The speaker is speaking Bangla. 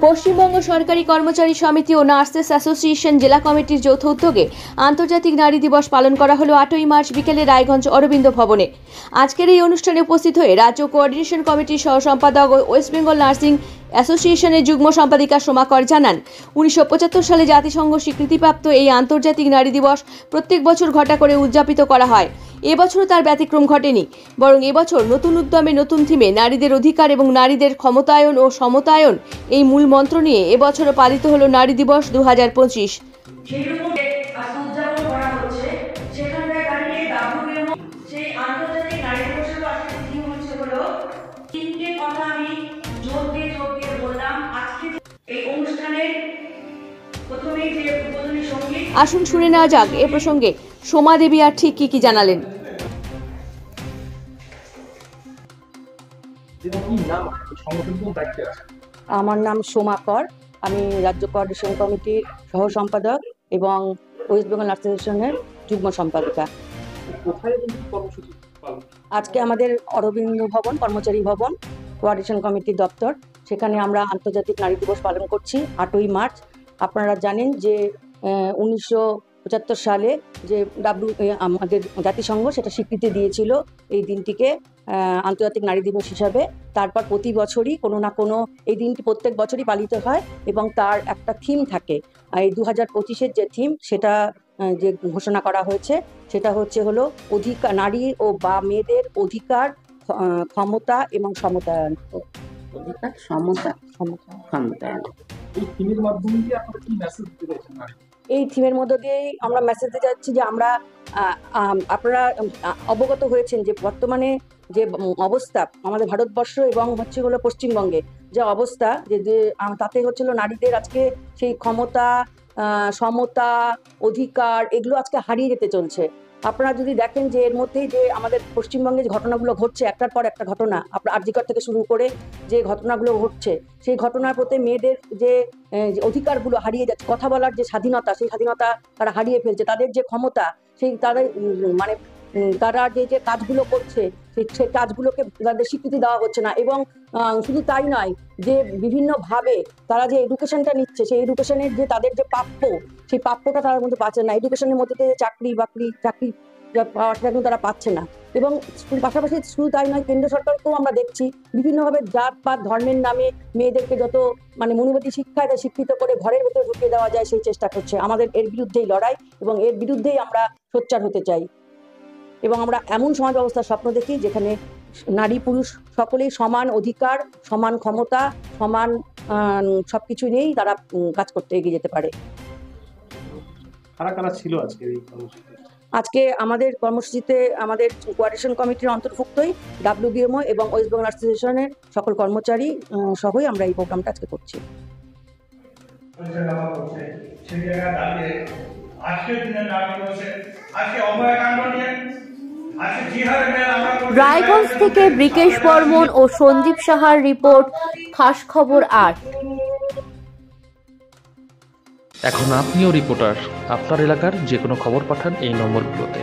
পশ্চিমবঙ্গ সরকারি কর্মচারী সমিতি ও নার্সেস অ্যাসোসিয়েশন জেলা কমিটির যৌথ উদ্যোগে আন্তর্জাতিক নারী দিবস পালন করা হলো 8ই মার্চ বিকেলে রায়গঞ্জ অরবিন্দ ভবনে। আজকের এই অনুষ্ঠানে উপস্থিত হয়ে রাজ্য কোঅর্ডিনেশন কমিটির সহ সম্পাদক ও ওয়েস্ট বেঙ্গল নার্সিং অ্যাসোসিয়েশনের যুগ্ম সম্পাদিকা সোমা কর জানান, 1975 সালে জাতিসংঘ স্বীকৃতিপ্রাপ্ত এই আন্তর্জাতিক নারী দিবস প্রত্যেক বছর ঘটা করে উদযাপিত করা হয়। এবছরও তার ব্যতিক্রম ঘটেনি, বরং এবছর নতুন উদ্যমে নতুন থিমে নারীদের অধিকার এবং নারীদের ক্ষমতায়ন ও সমতায়ন এই মূল মন্ত্র নিয়ে এবছরও পালিত হলো নারী দিবস 2025। আসুন শুনে নেওয়া যাক এ প্রসঙ্গে সোমা দেবী আর ঠিক কি জানালেন। আমার নাম সোমা কর, আমি রাজ্য কোঅর্ডিনেশন কমিটির সহ সম্পাদক এবং ওয়েস্ট বেঙ্গল নার্স অ্যাসোসিয়েশনের যুগ্ম সম্পাদিকা। আজকে আমাদের অরবিন্দ ভবন, কর্মচারী ভবন, কোঅর্ডিনেশন কমিটির দপ্তর, সেখানে আমরা আন্তর্জাতিক নারী দিবস পালন করছি 8ই মার্চ। আপনারা জানেন যে 1975 সালে যে আমাদের জাতিসংঘ সেটা স্বীকৃতি দিয়েছিল এই দিনটিকে আন্তর্জাতিক নারী দিবস হিসাবে। তারপর প্রতি বছরই কোনো না কোনো এই দিনটি প্রত্যেক বছরই পালিত হয় এবং তার একটা থিম থাকে। এই 2025-এর যে থিম সেটা যে ঘোষণা করা হয়েছে সেটা হলো অধিকার, নারী ও বা মেয়েদের অধিকার, ক্ষমতা এবং সমতায়ন। অধিকার, সমতা, ক্ষমতায়ন। এই থিমের মাধ্যমে কি আপনারা কি মেসেজ দিতে চাচ্ছেন? এই থিমের মধ্য দিয়েই আমরা মেসেজ দিতে যাচ্ছি যে আমরা আপনারা অবগত হয়েছেন যে বর্তমানে যে অবস্থা আমাদের ভারতবর্ষ এবং পশ্চিমবঙ্গে যে অবস্থা, যে তাতে নারীদের আজকে সেই ক্ষমতা, সমতা, অধিকার এগুলো আজকে হারিয়ে যেতে চলছে। আপনারা যদি দেখেন যে এর মধ্যেই যে আমাদের পশ্চিমবঙ্গে যে ঘটনাগুলো ঘটছে, একটার পর একটা ঘটনা, আপনার আরজিকর থেকে শুরু করে যে ঘটনাগুলো ঘটছে, সেই ঘটনার প্রতি মেয়েদের যে অধিকারগুলো হারিয়ে যাচ্ছে, কথা বলার যে স্বাধীনতা, সেই স্বাধীনতা তারা হারিয়ে ফেলছে। তাদের যে ক্ষমতা, সেই তাদের তারা যে কাজগুলো করছে সেই কাজগুলোকে তাদের স্বীকৃতি দেওয়া হচ্ছে না। এবং শুধু তাই নয়, যে বিভিন্নভাবে তারা যে এডুকেশনটা নিচ্ছে, সেই এডুকেশনের যে তাদের যে প্রাপ্য, সেই প্রাপ্যটা তাদের মধ্যে পাচ্ছে না। এডুকেশনের মধ্যে চাকরি পাওয়াটা কিন্তু তারা পাচ্ছে না। এবং পাশাপাশি শুধু তাই নয়, কেন্দ্র সরকারকেও আমরা দেখছি বিভিন্নভাবে জাতপাত ধর্মের নামে মেয়েদেরকে যত মনোবতী শিক্ষায় শিক্ষিত করে ঘরের ভেতরে ঢুকিয়ে দেওয়া যায় সেই চেষ্টা করছে। আমাদের এর বিরুদ্ধেই লড়াই এবং এর বিরুদ্ধেই আমরা সোচ্চার হতে চাই। এবং আমরা এমন সমাজ ব্যবস্থার স্বপ্ন দেখি যেখানে নারী পুরুষ সকলেই সমান অধিকার, সমান ক্ষমতা, সমান সবকিছু নিয়েই তারা কাজ করতে এগিয়ে যেতে পারে। কারা ছিল আজকে আমাদের কর্মসূচিতে আমাদের কোঅর্ডিনেশন কমিটির অন্তর্ভুক্তই WBMO এবং ওয়েস্ট বেঙ্গল নার্স অ্যাসোসিয়েশনের সকল কর্মচারী সহই আমরা এই প্রোগ্রামটা আজকে করছি। রায়গঞ্জ থেকে ব্রিকেশ বর্মন ও সঞ্জীব সাহার রিপোর্ট, খাস খবর 8। এখন আপনিও রিপোর্টার, আপনার এলাকার যে কোনো খবর পাঠান এই নম্বরগুলোতে।